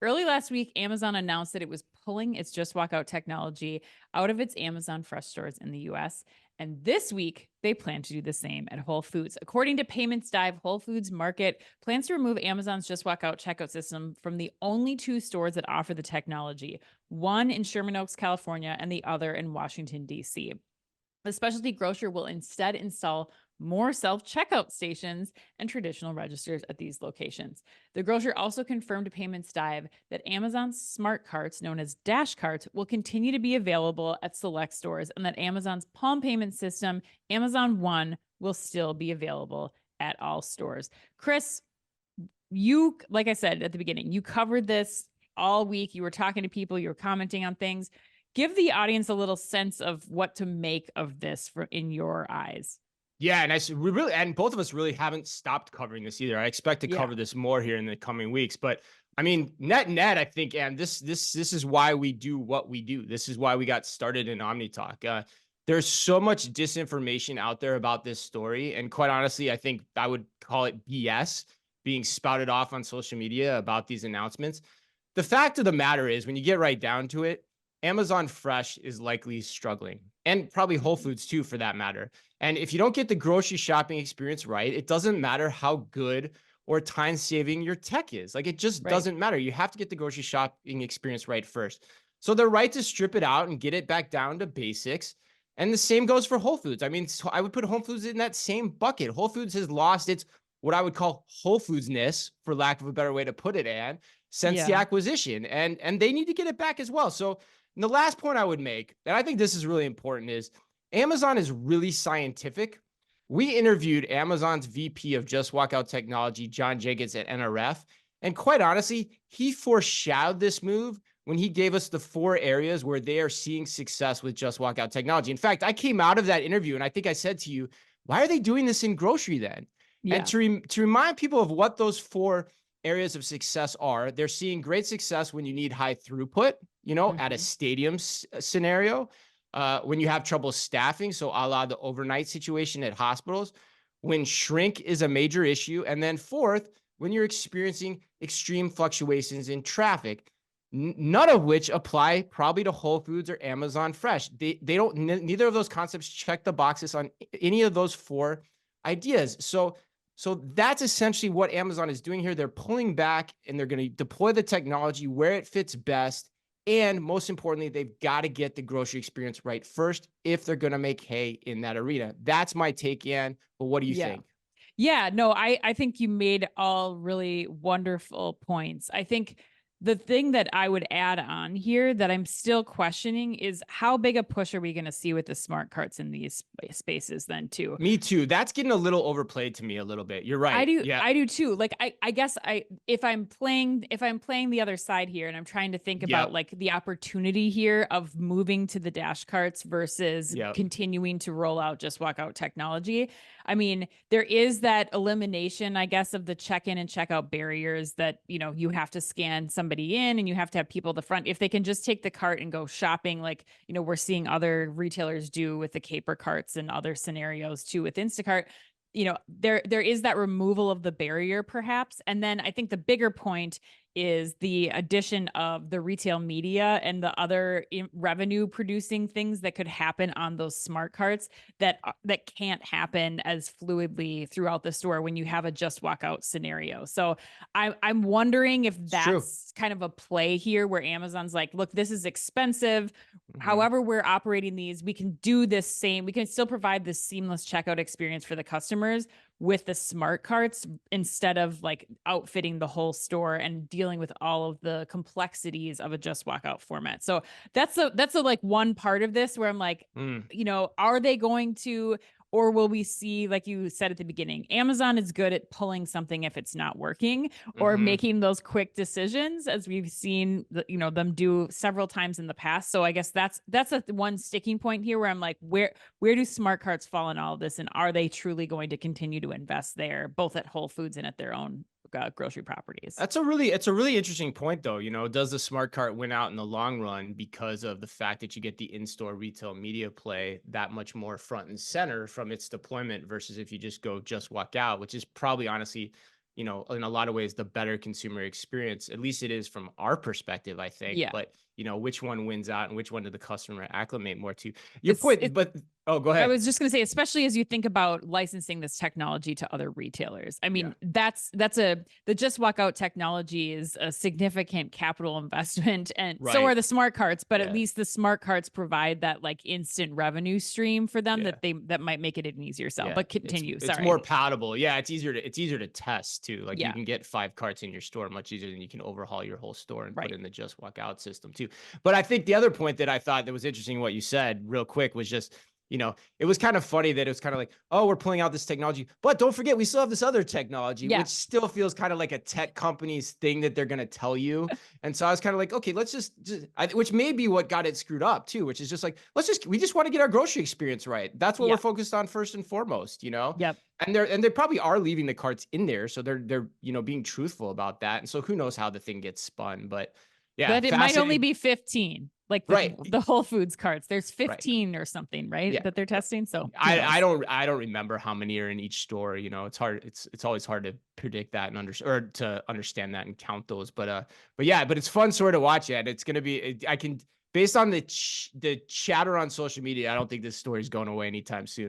Early last week, Amazon announced that it was pulling its Just Walk Out technology out of its Amazon Fresh stores in the US. And this week, they plan to do the same at Whole Foods. According to Payments Dive, Whole Foods Market plans to remove Amazon's Just Walk Out checkout system from the only two stores that offer the technology, one in Sherman Oaks, California, and the other in Washington, D.C. The specialty grocer will instead install more self checkout stations and traditional registers at these locations. The grocer also confirmed to Payments Dive that Amazon's smart carts, known as Dash Carts, will continue to be available at select stores and that Amazon's Palm payment system, Amazon One, will still be available at all stores. Chris, you, like I said at the beginning, you covered this all week. You were talking to people, you were commenting on things. Give the audience a little sense of what to make of this for in your eyes. Yeah, and we really, and both of us really haven't stopped covering this either. I expect to Yeah. cover this more here in the coming weeks. But I mean, net, I think, and this is why we do what we do. This is why we got started in OmniTalk. There's so much disinformation out there about this story, and quite honestly, I think I would call it BS being spouted off on social media about these announcements. The fact of the matter is, when you get right down to it, Amazon Fresh is likely struggling, and probably Whole Mhm. Foods too, for that matter. And if you don't get the grocery shopping experience right, it doesn't matter how good or time saving your tech is. Like, it just Right. doesn't matter. You have to get the grocery shopping experience right first. So they're right to strip it out and get it back down to basics. And the same goes for Whole Foods. I mean, so I would put Whole Foods in that same bucket. Whole Foods has lost its what I would call Whole Foodsness, for lack of a better way to put it, and since the Yeah. acquisition, and they need to get it back as well. So and the last point I would make, and I think this is really important, is Amazon is really scientific. We interviewed Amazon's VP of Just Walk Out Technology, John Jenkins, at NRF. And quite honestly, he foreshadowed this move when he gave us the four areas where they are seeing success with Just Walk Out technology. In fact, I came out of that interview and I think I said to you, why are they doing this in grocery then? And Yeah. to remind people of what those four areas of success are, they're seeing great success when you need high throughput, at a Mhm. stadium scenario, when you have trouble staffing, so a la the overnight situation at hospitals, when shrink is a major issue, and then fourth, when you're experiencing extreme fluctuations in traffic. None of which apply probably to Whole Foods or Amazon Fresh. They don't. Neither of those concepts check the boxes on any of those four ideas. So that's essentially what Amazon is doing here. They're pulling back and they're going to deploy the technology where it fits best. And most importantly, they've got to get the grocery experience right first if they're going to make hay in that arena. That's my take, Ann. But what do you Yeah. think? Yeah, no, I think you made all really wonderful points. I think the thing that I would add on here that I'm still questioning is how big a push are we going to see with the smart carts in these spaces then too? Me too. That's getting a little overplayed to me a little bit. You're right. Yeah. I do too. Like I guess I if I'm playing the other side here and I'm trying to think about Yep. like the opportunity here of moving to the dash carts versus Yep. continuing to roll out just walk out technology. I mean, there is that elimination, I guess, of the check-in and check-out barriers that, you have to scan somebody in and you have to have people at the front. If they can just take the cart and go shopping, like, we're seeing other retailers do with the caper carts and other scenarios too with Instacart, there is that removal of the barrier perhaps. And then I think the bigger point is the addition of the retail media and the other revenue producing things that could happen on those smart carts that can't happen as fluidly throughout the store when you have a just walk out scenario. So I'm wondering if It's true. that's kind of a play here where Amazon's like, look, this is expensive. Mhm. However we're operating these, we can do this same, we can still provide this seamless checkout experience for the customers with the smart carts instead of like outfitting the whole store and dealing with all of the complexities of a just walk out format. So that's a like one part of this where I'm like, Mm. are they going to, or will we see, like you said at the beginning, Amazon is good at pulling something if it's not working or Mhm. making those quick decisions, as we've seen, them do several times in the past. So I guess that's a one sticking point here where I'm like, where do smart carts fall in all of this, and are they truly going to continue to invest there, both at Whole Foods and at their own grocery properties? It's a really interesting point though. Does the smart cart win out in the long run because of the fact that you get the in-store retail media play that much more front and center from its deployment versus if you just walk out, which is probably honestly, in a lot of ways, the better consumer experience. At least it is from our perspective, I think. Yeah. But which one wins out and which one did the customer acclimate more to? Your It's point, but oh, go I ahead. was just going to say, especially as you think about licensing this technology to other retailers. I Yeah. mean, the Just Walk Out technology is a significant capital investment, and so are Right. the smart carts. But at Yeah. least the smart carts provide that like instant revenue stream for them Yeah. that might make it an easier sell. Yeah, But continue. it's Sorry. more palatable. Yeah, it's easier to test too. Like you Yeah. can get 5 carts in your store much easier than you can overhaul your whole store and put Right. in the Just Walk Out system too. But I think the other point that I thought that was interesting what you said real quick was just, it was kind of funny that it was kind of like, oh, we're pulling out this technology, but don't forget we still have this other technology, Yeah. which still feels kind of like a tech company's thing that they're going to tell you. And so I was kind of like, okay, let's which may be what got it screwed up too, which is just like, we just want to get our grocery experience right. That's what Yeah. we're focused on first and foremost, Yep. and they probably are leaving the carts in there. So they're, being truthful about that. And so who knows how the thing gets spun, but yeah, But it might only fascinating. be 15, like Right. the Whole Foods carts. There's Right. 15 or something, right? Yeah. That they're testing. So who I knows? don't remember how many are in each store. It's hard. It's always hard to predict that and to understand that and count those. But yeah, but it's fun sort of watch it. It's gonna be. I can based on the chatter on social media. I don't think this story is going away anytime soon.